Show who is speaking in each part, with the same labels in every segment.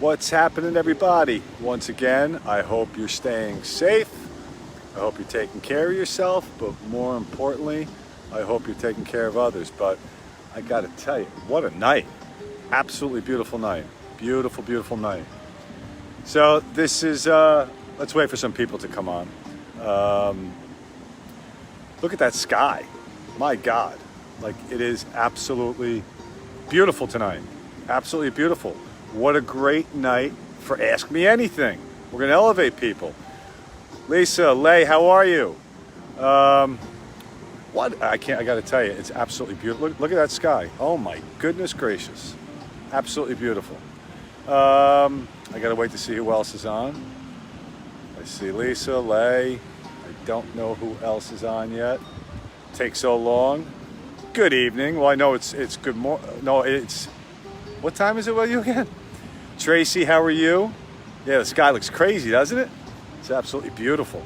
Speaker 1: What's happening, everybody? Once again, I hope you're staying safe. I hope you're taking care of yourself, but more importantly, I hope you're taking care of others. But I gotta tell you, what a night. Absolutely beautiful night. Beautiful, beautiful night. So this is, let's wait for some people to come on. Look at that sky. My God. Like, it is absolutely beautiful tonight. Absolutely beautiful. What a great night for Ask Me Anything. We're going to elevate people. Lisa, Lay, how are you? What? I got to tell you, it's absolutely beautiful. Look at that sky. Oh my goodness gracious. Absolutely beautiful. I got to wait to see who else is on. I see Lisa, Lay. I don't know who else is on yet. Takes so long. Good evening. Well, I know it's good morning. No, it's, what time is it with you again? Tracy, how are you? Yeah, the sky looks crazy, doesn't it? It's absolutely beautiful.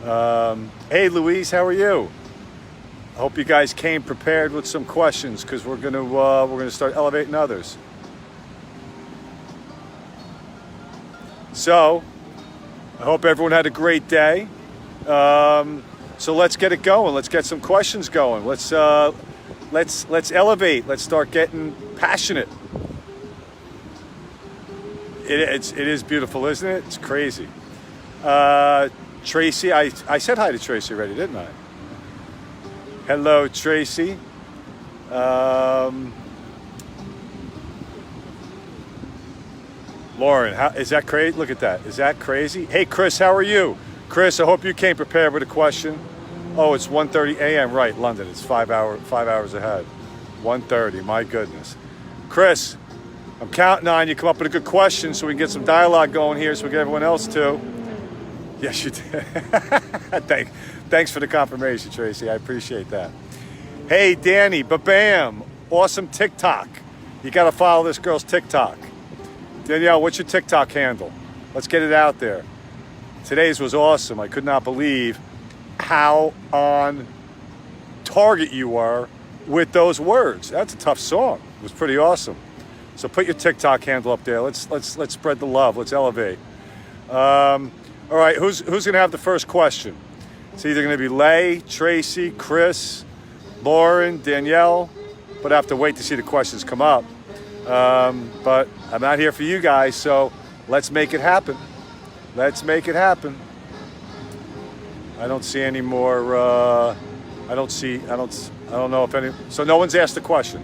Speaker 1: Hey, Louise, how are you? I hope you guys came prepared with some questions because we're gonna start elevating others. So, I hope everyone had a great day. So let's get it going. Let's get some questions going. Let's elevate. Let's start getting passionate. It is beautiful, isn't it? It's crazy. Tracy, I said hi to Tracy already, didn't I? Hello, Tracy. Lauren, is that crazy? Look at that. Is that crazy? Hey, Chris, how are you? Chris, I hope you came prepared with a question. Oh, it's 1:30 a.m. Right, London. It's 5 hours ahead. 1:30. My goodness. Chris, I'm counting on you. Come up with a good question so we can get some dialogue going here so we get everyone else too. Yes, you did. Thanks for the confirmation, Tracy. I appreciate that. Hey, Danny, Babam. Awesome TikTok. You got to follow this girl's TikTok. Danielle, what's your TikTok handle? Let's get it out there. Today's was awesome. I could not believe how on target you were with those words. That's a tough song. It was pretty awesome. So put your TikTok handle up there. Let's spread the love. Let's elevate. All right, who's gonna have the first question? It's either gonna be Lay, Tracy, Chris, Lauren, Danielle, but I have to wait to see the questions come up. But I'm not here for you guys, so let's make it happen. Let's make it happen. I don't see any more. I don't know if any. So no one's asked a question.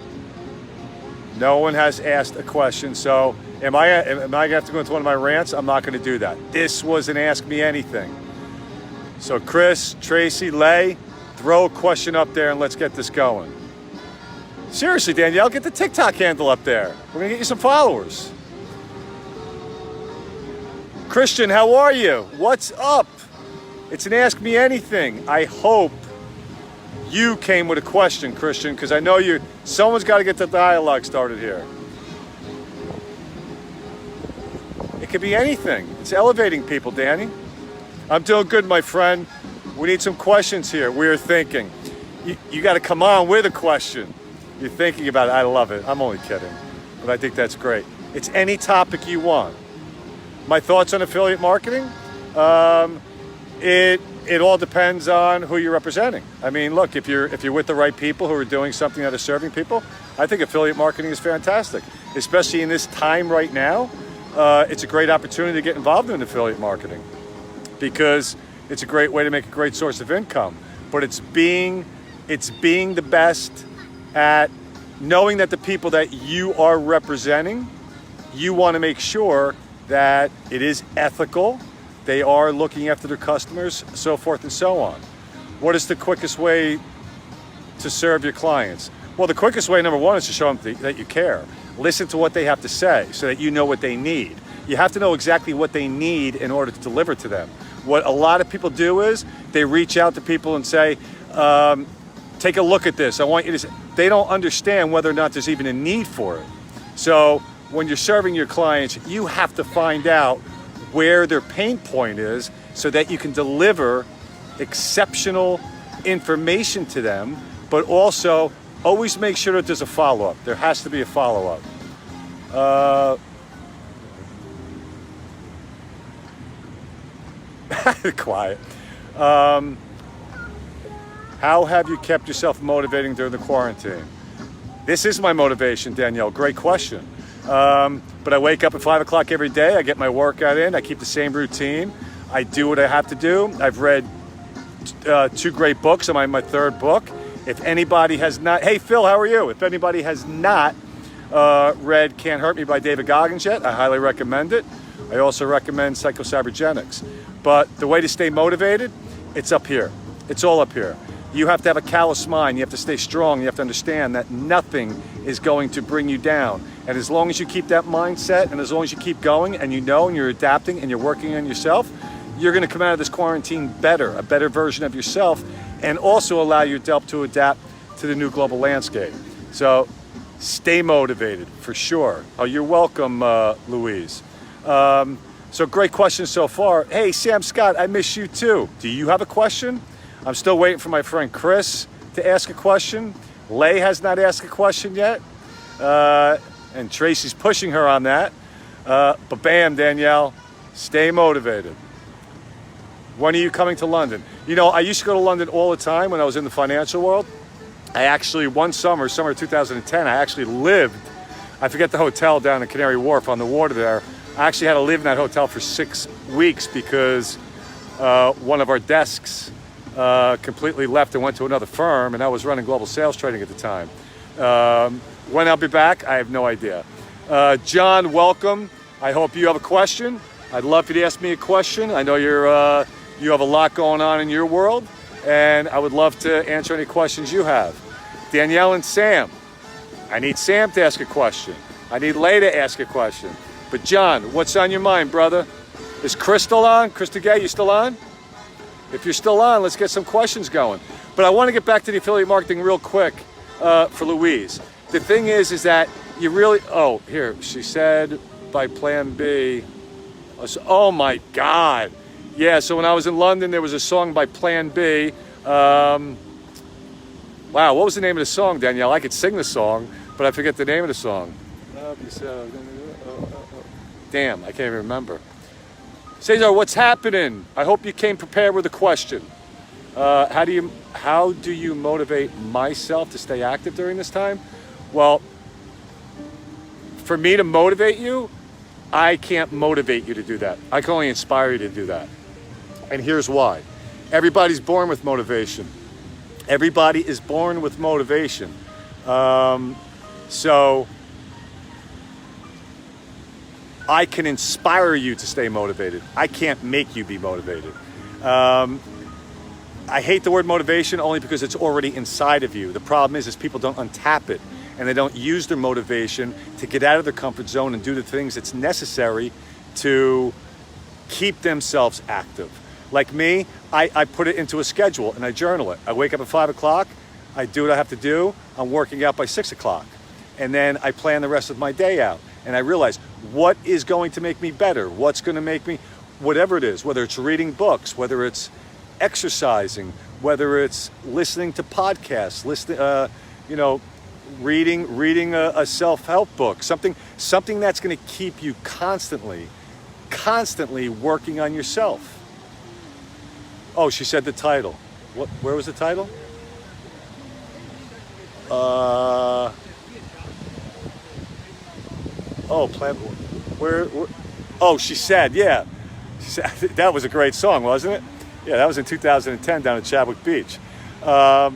Speaker 1: No one has asked a question. So am I gonna have to go into one of my rants? I'm not gonna do that. This was an Ask Me Anything. So Chris, Tracy, Lay, throw a question up there and let's get this going. Seriously, Danielle, get the TikTok handle up there. We're gonna get you some followers. Christian, how are you? What's up? It's an Ask Me Anything. I hope you came with a question, Christian, because I know someone's got to get the dialogue started here. It could be anything. It's elevating people, Danny. I'm doing good, my friend. We need some questions here. We're thinking. You got to come on with a question. You're thinking about it. I love it. I'm only kidding, but I think that's great. It's any topic you want. My thoughts on affiliate marketing? It all depends on who you're representing. I mean, look, if you're with the right people who are doing something that is serving people, I think affiliate marketing is fantastic, especially in this time right now. It's a great opportunity to get involved in affiliate marketing because it's a great way to make a great source of income. But it's being the best at knowing that the people that you are representing, you want to make sure that it is ethical. They are looking after their customers, so forth and so on. What is the quickest way to serve your clients? Well, the quickest way, number one, is to show them that you care. Listen to what they have to say so that you know what they need. You have to know exactly what they need in order to deliver to them. What a lot of people do is they reach out to people and say, take a look at this. I want you to. They don't understand whether or not there's even a need for it. So when you're serving your clients, you have to find out where their pain point is so that you can deliver exceptional information to them, but also always make sure that there's a follow-up. There has to be a follow-up. Quiet. How have you kept yourself motivating during the quarantine? This is my motivation, Danielle. Great question. But I wake up at 5 o'clock every day. I get my workout in. I keep the same routine. I do what I have to do. I've read 2 great books. I'm on my 3rd book. If anybody has not, hey Phil, how are you? If anybody has not read Can't Hurt Me by David Goggins yet, I highly recommend it. I also recommend Psychocybergenics. But the way to stay motivated, it's up here. It's all up here. You have to have a callous mind. You have to stay strong. You have to understand that nothing is going to bring you down. And as long as you keep that mindset, and as long as you keep going, and you know, and you're adapting, and you're working on yourself, you're going to come out of this quarantine better, a better version of yourself, and also allow yourself to adapt to the new global landscape. So stay motivated, for sure. Oh, you're welcome, Louise. So great questions so far. Hey, Sam Scott, I miss you too. Do you have a question? I'm still waiting for my friend Chris to ask a question. Lay has not asked a question yet. And Tracy's pushing her on that. But bam, Danielle, stay motivated. When are you coming to London? You know, I used to go to London all the time when I was in the financial world. I actually, one summer of 2010, I actually lived, I forget the hotel down in Canary Wharf on the water there. I actually had to live in that hotel for 6 weeks because one of our desks completely left and went to another firm, and I was running global sales trading at the time. When I'll be back, I have no idea. John, welcome. I hope you have a question. I'd love for you to ask me a question. I know you have a lot going on in your world, and I would love to answer any questions you have. Danielle and Sam, I need Sam to ask a question. I need Lay to ask a question. But John, what's on your mind, brother? Is Chris still on? Chris DeGay, you still on? If you're still on, let's get some questions going. But I want to get back to the affiliate marketing real quick for Louise. The thing is that you really, oh, here, she said by Plan B. Oh my God. Yeah, so when I was in London, there was a song by Plan B. Wow, what was the name of the song, Danielle? I could sing the song, but I forget the name of the song. Damn, I can't even remember. Cesar, what's happening? I hope you came prepared with a question. How do you motivate myself to stay active during this time? Well, for me to motivate you, I can't motivate you to do that. I can only inspire you to do that. And here's why. Everybody's born with motivation. Everybody is born with motivation. So I can inspire you to stay motivated. I can't make you be motivated. I hate the word motivation only because it's already inside of you. The problem is people don't untap it, and they don't use their motivation to get out of their comfort zone and do the things that's necessary to keep themselves active. Like me, I put it into a schedule and I journal it. I wake up at 5 o'clock, I do what I have to do, I'm working out by 6 o'clock. And then I plan the rest of my day out. And I realize what is going to make me better, what's going to make me, whatever it is, whether it's reading books, whether it's exercising, whether it's listening to podcasts, reading a self-help book, something that's going to keep you constantly working on yourself. Oh, she said the title. Where was the title? Where? Oh, she said, yeah. She said, that was a great song, wasn't it? Yeah, that was in 2010 down at Chadwick Beach. But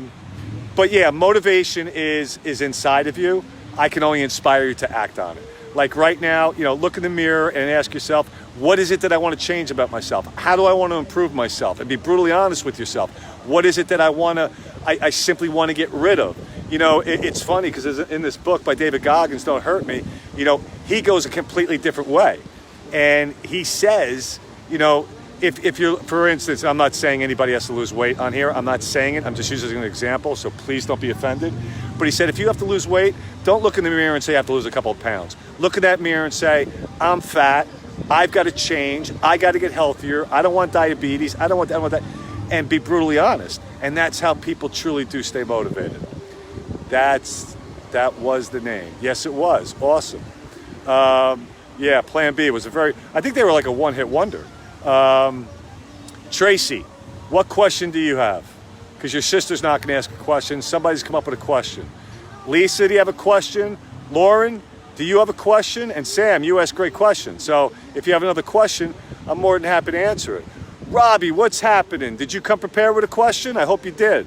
Speaker 1: yeah, motivation is inside of you. I can only inspire you to act on it. Like right now, look in the mirror and ask yourself, what is it that I want to change about myself? How do I want to improve myself? And be brutally honest with yourself. What is it that I simply want to get rid of? It's funny because in this book by David Goggins, Don't Hurt Me, he goes a completely different way. And he says, if you're, for instance, I'm not saying anybody has to lose weight on here. I'm not saying it. I'm just using an example, so please don't be offended. But he said, if you have to lose weight, don't look in the mirror and say, I have to lose a couple of pounds. Look in that mirror and say, I'm fat. I've got to change. I got to get healthier. I don't want diabetes. I don't want that. And be brutally honest. And that's how people truly do stay motivated. That was the name. Yes, it was. Awesome. Yeah, Plan B was I think they were like a one-hit wonder. Tracy, what question do you have? Because your sister's not going to ask a question. Somebody's come up with a question. Lisa, do you have a question? Lauren, do you have a question? And Sam, you ask great questions. So if you have another question, I'm more than happy to answer it. Robbie, what's happening? Did you come prepared with a question? I hope you did.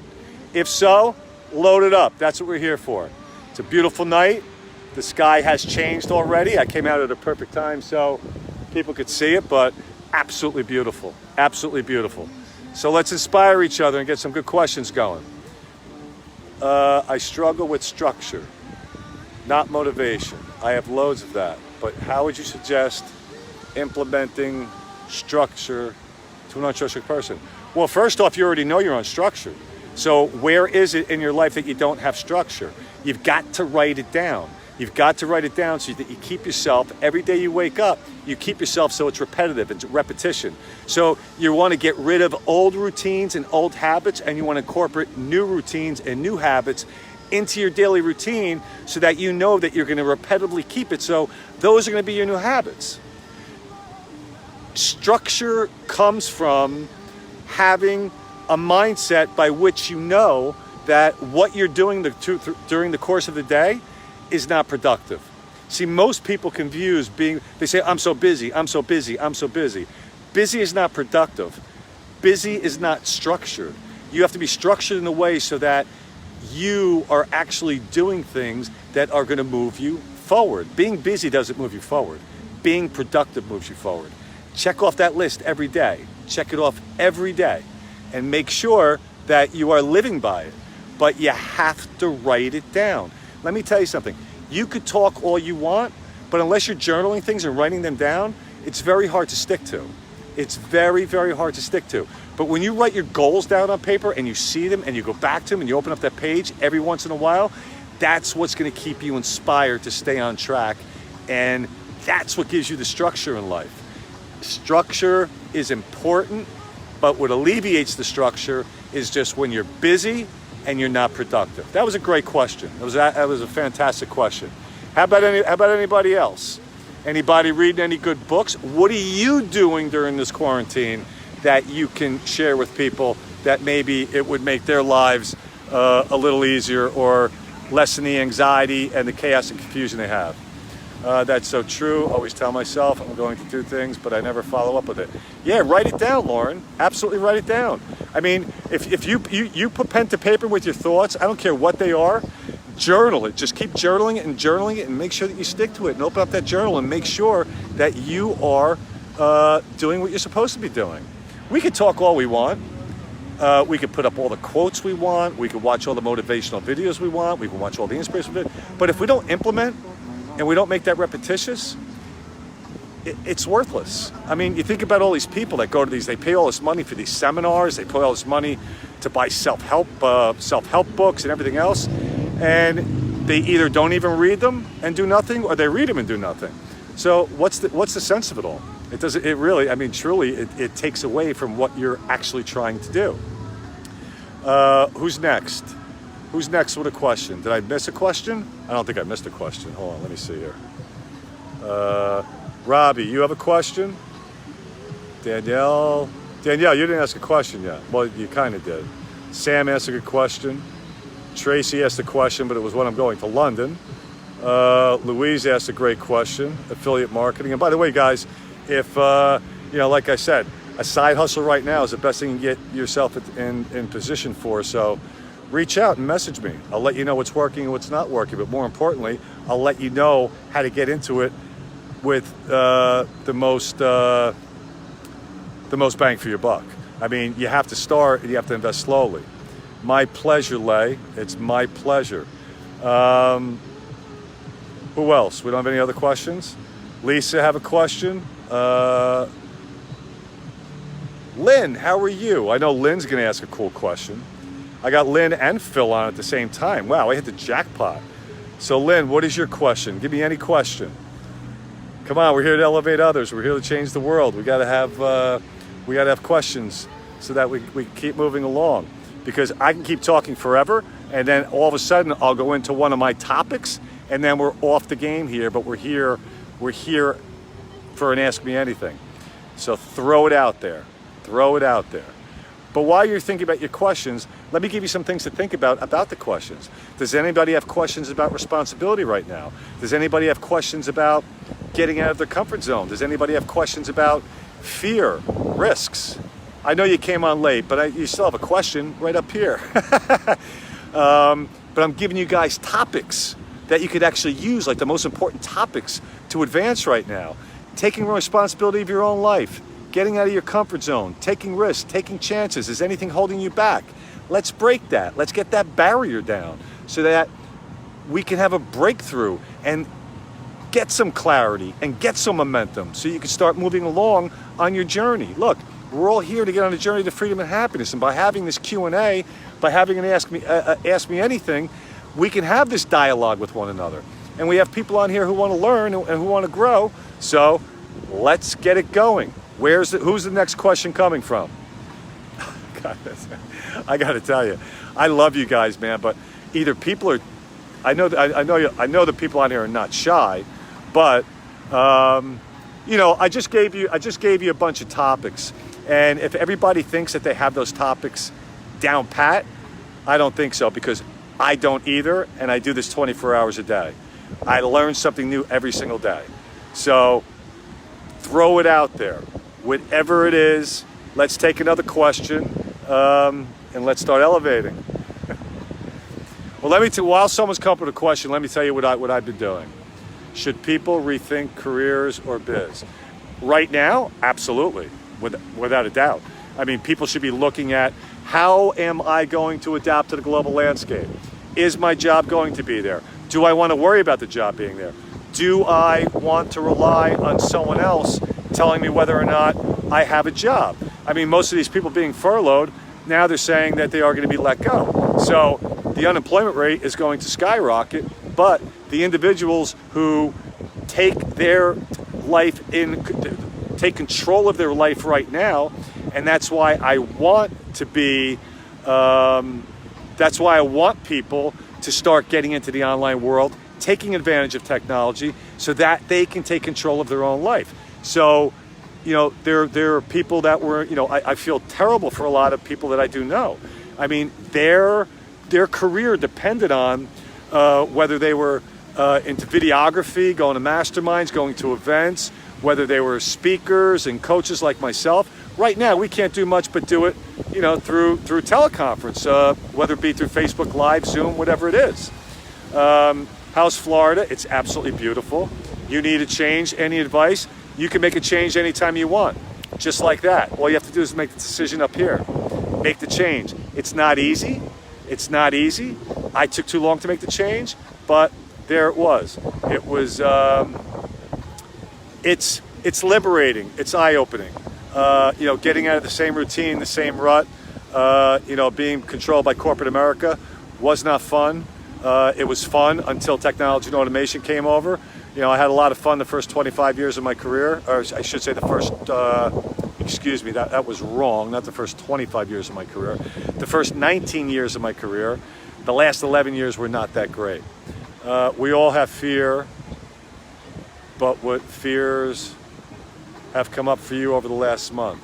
Speaker 1: If so, load it up. That's what we're here for. It's a beautiful night. The sky has changed already. I came out at a perfect time so people could see it, but absolutely beautiful. Absolutely beautiful. So let's inspire each other and get some good questions going. I struggle with structure, not motivation. I have loads of that. But how would you suggest implementing structure to an unstructured person? Well, first off, you already know you're unstructured. So where is it in your life that you don't have structure? You've got to write it down. You've got to write it down so that you keep yourself, every day you wake up, you keep yourself so it's repetitive, it's repetition. So you want to get rid of old routines and old habits, and you want to incorporate new routines and new habits into your daily routine so that you know that you're going to repetitively keep it. So those are going to be your new habits. Structure comes from having a mindset by which you know that what you're doing during the course of the day is not productive. See, most people confuse they say, I'm so busy, I'm so busy, I'm so busy. Busy is not productive. Busy is not structured. You have to be structured in a way so that you are actually doing things that are going to move you forward. Being busy doesn't move you forward. Being productive moves you forward. Check off that list every day. Check it off every day and make sure that you are living by it. But you have to write it down. Let me tell you something. You could talk all you want, but unless you're journaling things and writing them down, it's very hard to stick to. It's very, very hard to stick to. But when you write your goals down on paper and you see them and you go back to them and you open up that page every once in a while, that's what's going to keep you inspired to stay on track. And that's what gives you the structure in life. Structure is important, but what alleviates the structure is just when you're busy and you're not productive. That was a great question. That was a fantastic question. How about anybody else? Anybody reading any good books? What are you doing during this quarantine that you can share with people that maybe it would make their lives a little easier or lessen the anxiety and the chaos and confusion they have? That's so true. Always tell myself I'm going to do things, but I never follow up with it. Yeah, write it down, Lauren. Absolutely write it down. I mean, if you put pen to paper with your thoughts, I don't care what they are, journal it. Just keep journaling it and make sure that you stick to it and open up that journal and make sure that you are doing what you're supposed to be doing. We could talk all we want. We could put up all the quotes we want. We could watch all the motivational videos we want. We can watch all the inspirational videos. But if we don't implement and we don't make that repetitious, it's worthless. I mean, you think about all these people that go to these, they pay all this money for these seminars, they pay all this money to buy self-help books and everything else, and they either don't even read them and do nothing, or they read them and do nothing. So what's the sense of it all? It really, I mean, truly, it takes away from what you're actually trying to do. Who's next? Who's next with a question? Did I miss a question? I don't think I missed a question. Hold on, let me see here. Robbie, you have a question? Danielle, you didn't ask a question yet. Well, you kind of did. Sam asked a good question. Tracy asked a question, but it was when I'm going to London. Louise asked a great question, affiliate marketing. And by the way, guys, if, like I said, a side hustle right now is the best thing you can get yourself in position for. So reach out and message me. I'll let you know what's working and what's not working. But more importantly, I'll let you know how to get into it with the most bang for your buck. I mean, you have to start and you have to invest slowly. My pleasure, Lay. It's my pleasure. Who else? We don't have any other questions? Lisa, have a question? Lynn, how are you? I know Lynn's going to ask a cool question. I got Lynn and Phil on at the same time. Wow, I hit the jackpot. So Lynn, what is your question? Give me any question. Come on, we're here to elevate others. We're here to change the world. We got to have questions so that we keep moving along. Because I can keep talking forever, and then all of a sudden I'll go into one of my topics, and then we're off the game here. But we're here for an Ask Me Anything. So throw it out there. Throw it out there. But while you're thinking about your questions, let me give you some things to think about the questions. Does anybody have questions about responsibility right now? Does anybody have questions about getting out of their comfort zone? Does anybody have questions about fear, risks? I know you came on late, but you still have a question right up here. But I'm giving you guys topics that you could actually use, like the most important topics to advance right now. Taking responsibility of your own life, getting out of your comfort zone, taking risks, taking chances. Is anything holding you back? Let's break that. Let's get that barrier down so that we can have a breakthrough and get some clarity and get some momentum so you can start moving along on your journey. Look, we're all here to get on a journey to freedom and happiness. And by having this Q&A, by having an Ask Me Anything, we can have this dialogue with one another. And we have people on here who want to learn and who want to grow. So let's get it going. Who's the next question coming from? God, I got to tell you, I love you guys, man. But either people are, I know the people on here are not shy, but you know, I just gave you a bunch of topics, and if everybody thinks that they have those topics down pat, I don't think so, because I don't either, and I do this 24 hours a day. I learn something new every single day. So throw it out there. Whatever it is, let's take another question, and let's start elevating. Well, while someone's come up with a question, let me tell you what I've been doing. Should people rethink careers or biz? Right now, absolutely, without a doubt. I mean, people should be looking at, how am I going to adapt to the global landscape? Is my job going to be there? Do I want to worry about the job being there? Do I want to rely on someone else telling me whether or not I have a job? I mean, most of these people being furloughed, now they're saying that they are going to be let go. So the unemployment rate is going to skyrocket, but the individuals who take control of their life right now, and that's why I want people to start getting into the online world, taking advantage of technology so that they can take control of their own life. So, you know, there are people that were, you know, I feel terrible for a lot of people that I do know. I mean, their career depended on whether they were into videography, going to masterminds, going to events, whether they were speakers and coaches like myself. Right now, we can't do much but do it, you know, through teleconference, whether it be through Facebook Live, Zoom, whatever it is. How's Florida? It's absolutely beautiful. You need a change, any advice? You can make a change anytime you want, just like that. All you have to do is make the decision up here. Make the change. It's not easy. It's not easy. I took too long to make the change, but there it was. It was, it's liberating. It's eye-opening. You know, getting out of the same routine, the same rut, you know, being controlled by corporate America was not fun. It was fun until technology and automation came over. You know, I had a lot of fun the first 25 years of my career, or I should say the first, excuse me, that was wrong, not the first 25 years of my career. The first 19 years of my career. The last 11 years were not that great. We all have fear, but what fears have come up for you over the last month?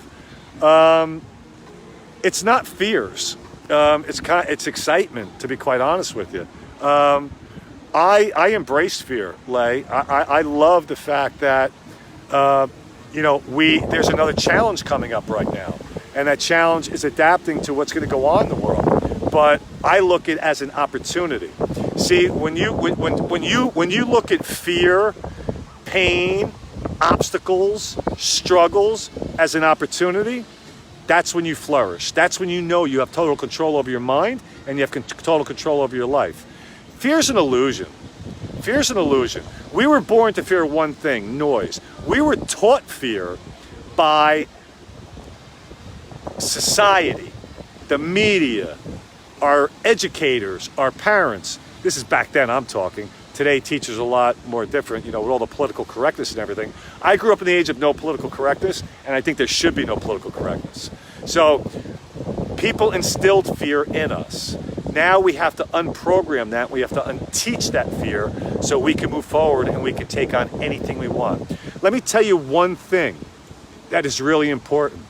Speaker 1: It's not fears. It's excitement, to be quite honest with you. I embrace fear, Lay. I love the fact that you know, there's another challenge coming up right now, and that challenge is adapting to what's going to go on in the world. But I look at it as an opportunity. See, when you look at fear, pain, obstacles, struggles as an opportunity, that's when you flourish. That's when you know you have total control over your mind and you have total control over your life. Fear's an illusion. Fear's an illusion. We were born to fear one thing, noise. We were taught fear by society, the media, our educators, our parents. This is back then I'm talking. Today, teachers are a lot more different, you know, with all the political correctness and everything. I grew up in the age of no political correctness, and I think there should be no political correctness. So people instilled fear in us. Now we have to unprogram that. We have to unteach that fear so we can move forward and we can take on anything we want. Let me tell you one thing that is really important.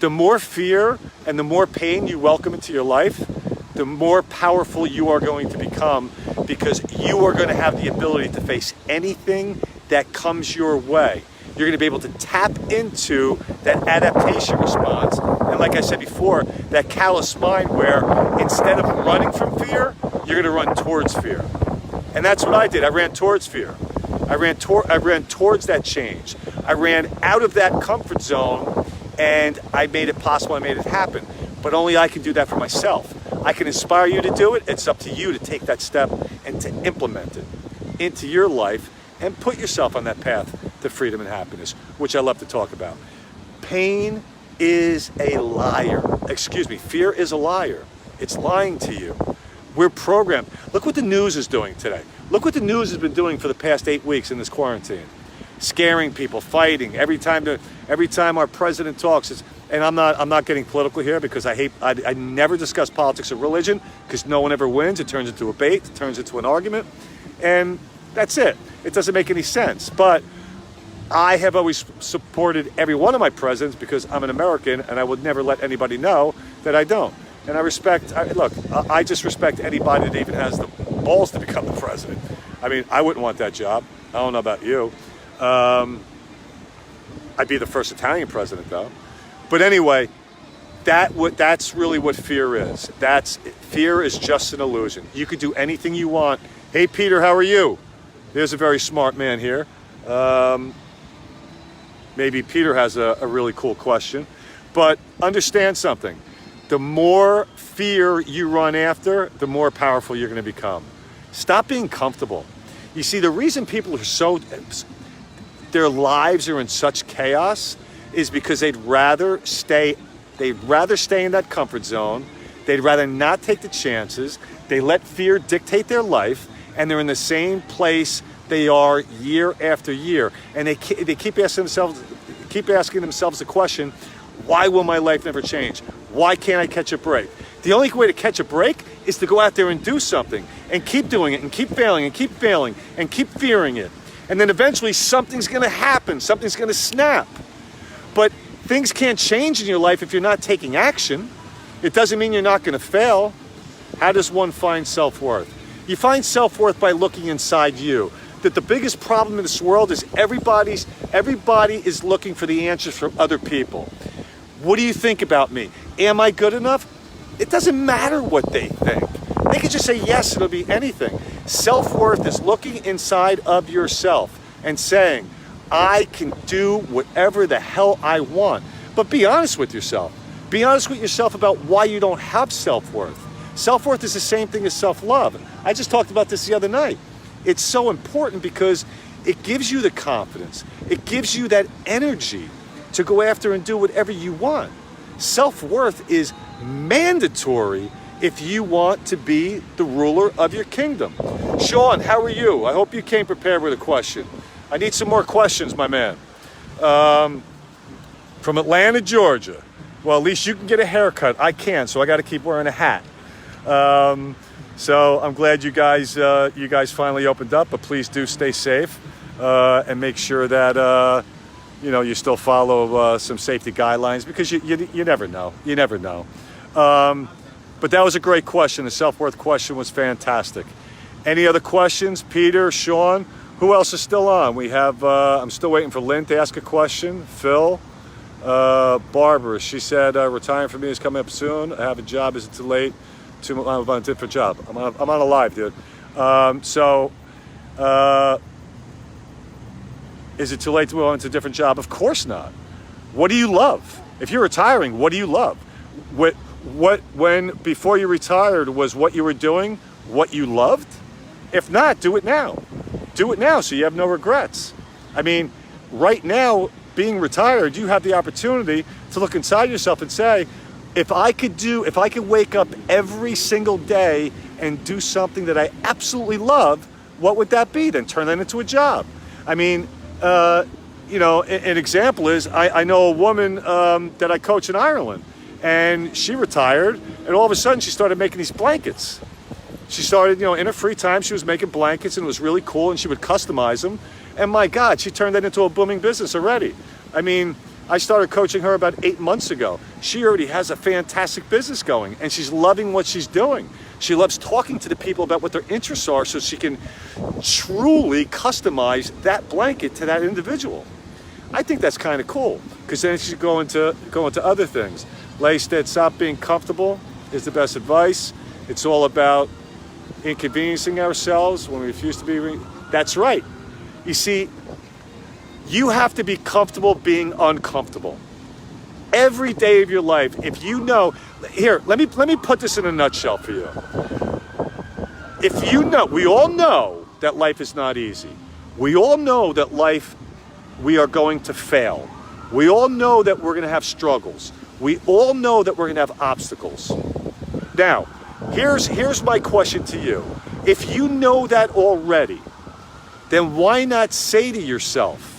Speaker 1: The more fear and the more pain you welcome into your life, the more powerful you are going to become, because you are going to have the ability to face anything that comes your way. You're going to be able to tap into that adaptation response. And like I said before, that callous mind where instead of running from fear, you're going to run towards fear. And that's what I did. I ran towards fear. I ran towards that change. I ran out of that comfort zone, and I made it possible. I made it happen. But only I can do that for myself. I can inspire you to do it. It's up to you to take that step and to implement it into your life and put yourself on that path to freedom and happiness, which I love to talk about. Pain is a liar. Excuse me, fear is a liar. It's lying to you. We're programmed. Look what the news is doing today. Look what the news has been doing for the past 8 weeks in this quarantine. Scaring people, fighting. Every time our president talks, and I'm not getting political here because I never discuss politics or religion, because no one ever wins. It turns into a bait, it turns into an argument, and that's it. It doesn't make any sense. But I have always supported every one of my presidents because I'm an American, and I would never let anybody know that I don't. And I just respect anybody that even has the balls to become the president. I mean, I wouldn't want that job. I don't know about you. I'd be the first Italian president, though. But anyway, that's really what fear is. Fear is just an illusion. You could do anything you want. Hey, Peter, how are you? There's a very smart man here. Maybe Peter has a really cool question. But understand something. The more fear you run after, the more powerful you're going to become. Stop being comfortable. You see, the reason people are their lives are in such chaos is because they'd rather stay in that comfort zone. They'd rather not take the chances. They let fear dictate their life, and they're in the same place they are year after year. And they keep asking themselves the question, why will my life never change? Why can't I catch a break? The only way to catch a break is to go out there and do something and keep doing it and keep failing and keep failing and keep fearing it. And then eventually something's going to happen. Something's going to snap. But things can't change in your life if you're not taking action. It doesn't mean you're not going to fail. How does one find self-worth? You find self-worth by looking inside you. That the biggest problem in this world is everybody is looking for the answers from other people. What do you think about me? Am I good enough? It doesn't matter what they think. They could just say yes, it'll be anything. Self-worth is looking inside of yourself and saying, I can do whatever the hell I want. But be honest with yourself. Be honest with yourself about why you don't have self-worth. Self-worth is the same thing as self-love. I just talked about this the other night. It's so important because it gives you the confidence. It gives you that energy to go after and do whatever you want. Self-worth is mandatory if you want to be the ruler of your kingdom. Sean, how are you? I hope you came prepared with a question. I need some more questions, my man. From Atlanta, Georgia. Well, at least you can get a haircut. I can't, so I got to keep wearing a hat. So I'm glad you guys finally opened up, but please do stay safe and make sure that you still follow some safety guidelines, because you never know. You never know. But that was a great question. The self-worth question was fantastic. Any other questions? Peter, Sean, who else is still on? We have, I'm still waiting for Lynn to ask a question. Phil, Barbara, she said, retiring for me is coming up soon. I have a job. Is it too late? I'm on a different job. I'm on a live, dude. Is it too late to move on to a different job? Of course not. What do you love? If you're retiring, what do you love? When before you retired, was what you were doing what you loved? If not, do it now. Do it now so you have no regrets. I mean, right now, being retired, you have the opportunity to look inside yourself and say, if I could wake up every single day and do something that I absolutely love, what would that be? Then turn that into a job. I mean, an example is I know a woman that I coach in Ireland, and she retired, and all of a sudden she started making these blankets. She started, in her free time, she was making blankets, and it was really cool, and she would customize them. And my God, she turned that into a booming business already. I mean, I started coaching her about 8 months ago. She already has a fantastic business going, and she's loving what she's doing. She loves talking to the people about what their interests are so she can truly customize that blanket to that individual. I think that's kind of cool, because then she's going to other things. Lay said, stop being comfortable is the best advice. It's all about inconveniencing ourselves when we refuse to be. That's right. You see, you have to be comfortable being uncomfortable. Every day of your life, if you know, here, let me put this in a nutshell for you. If you know, we all know that life is not easy. We all know that life, we are going to fail. We all know that we're going to have struggles. We all know that we're going to have obstacles. Now, here's my question to you. If you know that already, then why not say to yourself,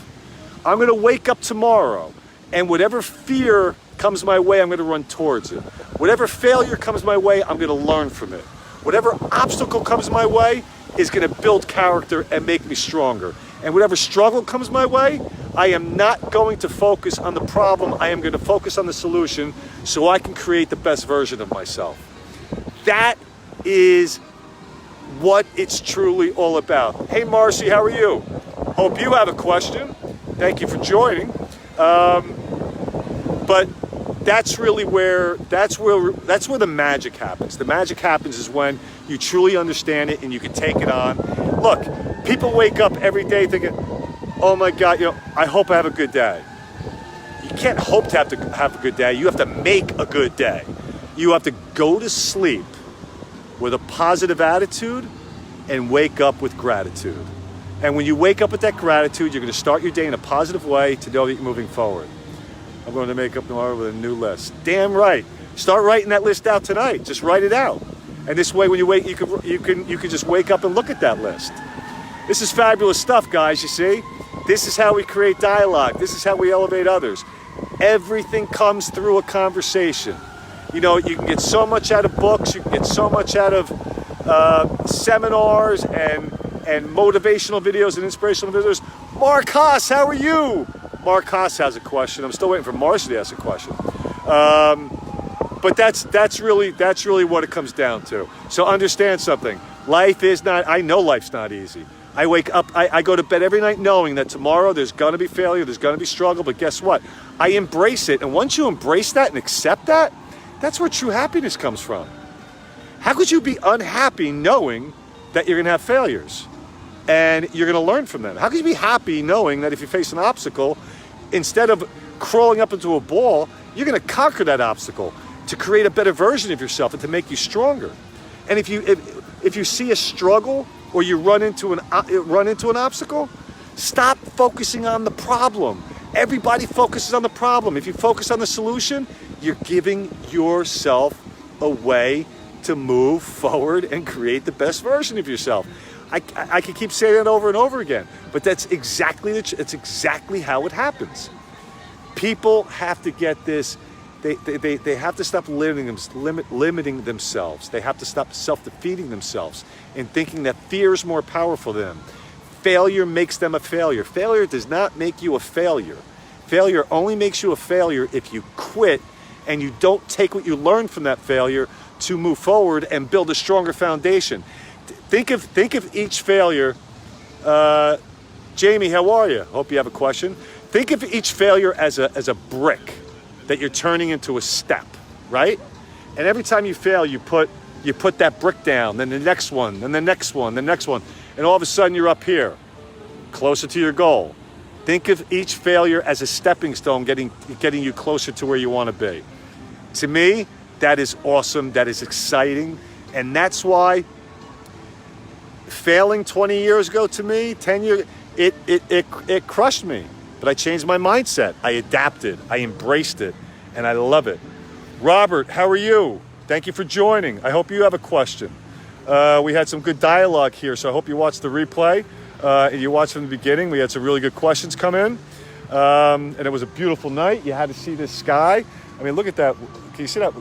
Speaker 1: I'm going to wake up tomorrow, and whatever fear comes my way, I'm going to run towards it. Whatever failure comes my way, I'm going to learn from it. Whatever obstacle comes my way is going to build character and make me stronger. And whatever struggle comes my way, I am not going to focus on the problem. I am going to focus on the solution so I can create the best version of myself. That is what it's truly all about. Hey, Marcy, how are you? Hope you have a question. Thank you for joining. But that's really where the magic happens. The magic happens is when you truly understand it and you can take it on. Look, people wake up every day thinking, oh my God, I hope I have a good day. You can't hope to have a good day. You have to make a good day. You have to go to sleep with a positive attitude and wake up with gratitude. And when you wake up with that gratitude, you're going to start your day in a positive way to know that you're moving forward. I'm going to make up tomorrow with a new list. Damn right. Start writing that list out tonight. Just write it out. And this way, when you wake, you can just wake up and look at that list. This is fabulous stuff, guys. You see, this is how we create dialogue. This is how we elevate others. Everything comes through a conversation. You can get so much out of books. You can get so much out of seminars and motivational videos and inspirational videos. Mark Haas, how are you? Mark Haas has a question. I'm still waiting for Marcy to ask a question. But that's really what it comes down to. So understand something. Life is not, I know life's not easy. I wake up, I go to bed every night knowing that tomorrow there's going to be failure, there's going to be struggle, but guess what? I embrace it. And once you embrace that and accept that, that's where true happiness comes from. How could you be unhappy knowing that you're going to have failures and you're going to learn from them? How could you be happy knowing that if you face an obstacle, instead of crawling up into a ball, you're going to conquer that obstacle to create a better version of yourself and to make you stronger? And if you see a struggle or you run into an obstacle, stop focusing on the problem. Everybody focuses on the problem. If you focus on the solution, you're giving yourself a way to move forward and create the best version of yourself. I could keep saying that over and over again, but that's exactly how it happens. People have to get this. They have to stop limiting themselves. They have to stop self-defeating themselves and thinking that fear is more powerful than them. Failure makes them a failure. Failure does not make you a failure. Failure only makes you a failure if you quit and you don't take what you learned from that failure to move forward and build a stronger foundation. Think of each failure. Jamie, how are you? Hope you have a question. Think of each failure as a brick that you're turning into a step, right? And every time you fail, you put that brick down, then the next one, then the next one, the next one, and all of a sudden you're up here, closer to your goal. Think of each failure as a stepping stone, getting you closer to where you want to be. To me, that is awesome. That is exciting, and that's why failing 20 years ago to me, 10 years, it crushed me. But I changed my mindset. I adapted. I embraced it, and I love it. Robert, how are you? Thank you for joining. I hope you have a question. We had some good dialogue here, so I hope you watched the replay. And you watched from the beginning. We had some really good questions come in. And it was a beautiful night. You had to see this sky. I mean, look at that. Can you see that?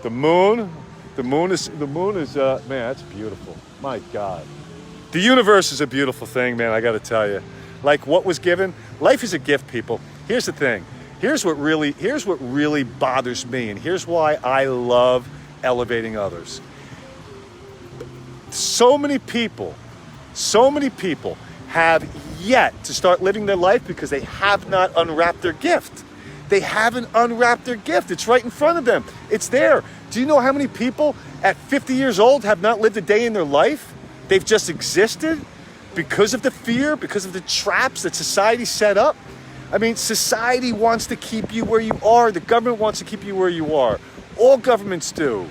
Speaker 1: The moon. The moon is, man, that's beautiful. My God. The universe is a beautiful thing, man, I got to tell you. Like what was given, life is a gift, people. Here's the thing. Here's what really bothers me, and here's why I love elevating others. So many people have yet to start living their life because they have not unwrapped their gift. They haven't unwrapped their gift. It's right in front of them. It's there. Do you know how many people at 50 years old have not lived a day in their life? They've just existed because of the fear, because of the traps that society set up. I mean, society wants to keep you where you are. The government wants to keep you where you are. All governments do.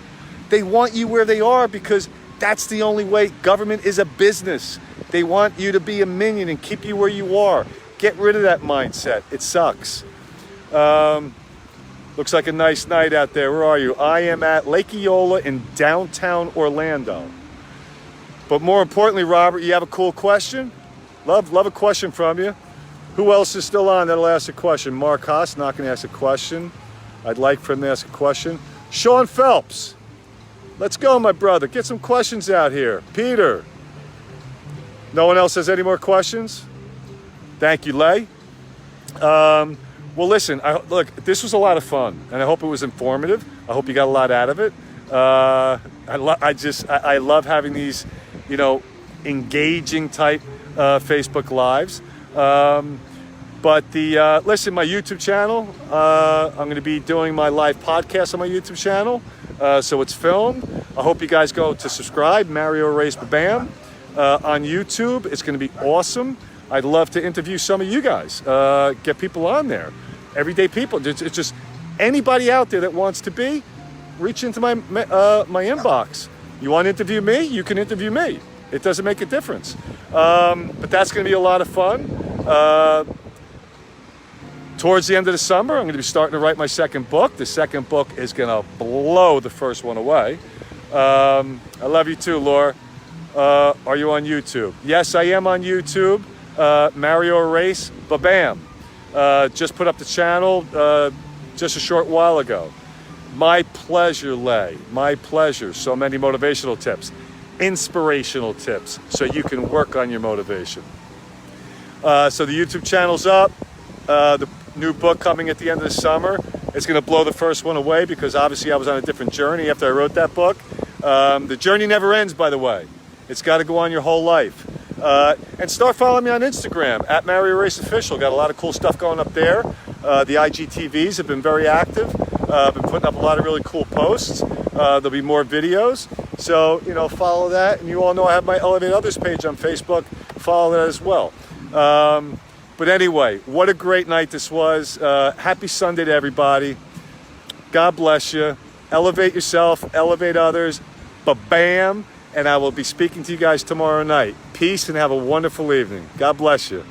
Speaker 1: They want you where they are because that's the only way. Government is a business. They want you to be a minion and keep you where you are. Get rid of that mindset. It sucks. Looks like a nice night out there. Where are you? I am at Lake Eola in downtown Orlando. But more importantly, Robert, you have a cool question? Love a question from you. Who else is still on that'll ask a question? Mark Haas, not going to ask a question. I'd like for him to ask a question. Sean Phelps. Let's go, my brother. Get some questions out here. Peter. No one else has any more questions? Thank you, Lay. Well, listen, look, this was a lot of fun, and I hope it was informative. I hope you got a lot out of it. I love having these, engaging type Facebook Lives. Listen, my YouTube channel, I'm going to be doing my live podcast on my YouTube channel. So it's filmed. I hope you guys go to subscribe, Mario Arace Babam, on YouTube. It's going to be awesome. I'd love to interview some of you guys, get people on there, everyday people. It's just anybody out there that wants to be, reach into my inbox. You want to interview me? You can interview me. It doesn't make a difference. But that's going to be a lot of fun. Towards the end of the summer, I'm going to be starting to write my second book. The second book is going to blow the first one away. I love you too, Laura. Are you on YouTube? Yes, I am on YouTube. Mario Arace Babam. Just put up the channel just a short while ago. My pleasure, Lay. My pleasure. So many motivational tips, inspirational tips, so you can work on your motivation. So the YouTube channel's up. The new book coming at the end of the summer. It's going to blow the first one away because obviously I was on a different journey after I wrote that book. The journey never ends, by the way. It's got to go on your whole life. And start following me on Instagram, at Mario Arace Official. Got a lot of cool stuff going up there. The IGTVs have been very active. I've been putting up a lot of really cool posts. There'll be more videos. So, follow that. And you all know I have my Elevate Others page on Facebook. Follow that as well. But anyway, what a great night this was. Happy Sunday to everybody. God bless you. Elevate yourself. Elevate others. Ba-bam. And I will be speaking to you guys tomorrow night. Peace and have a wonderful evening. God bless you.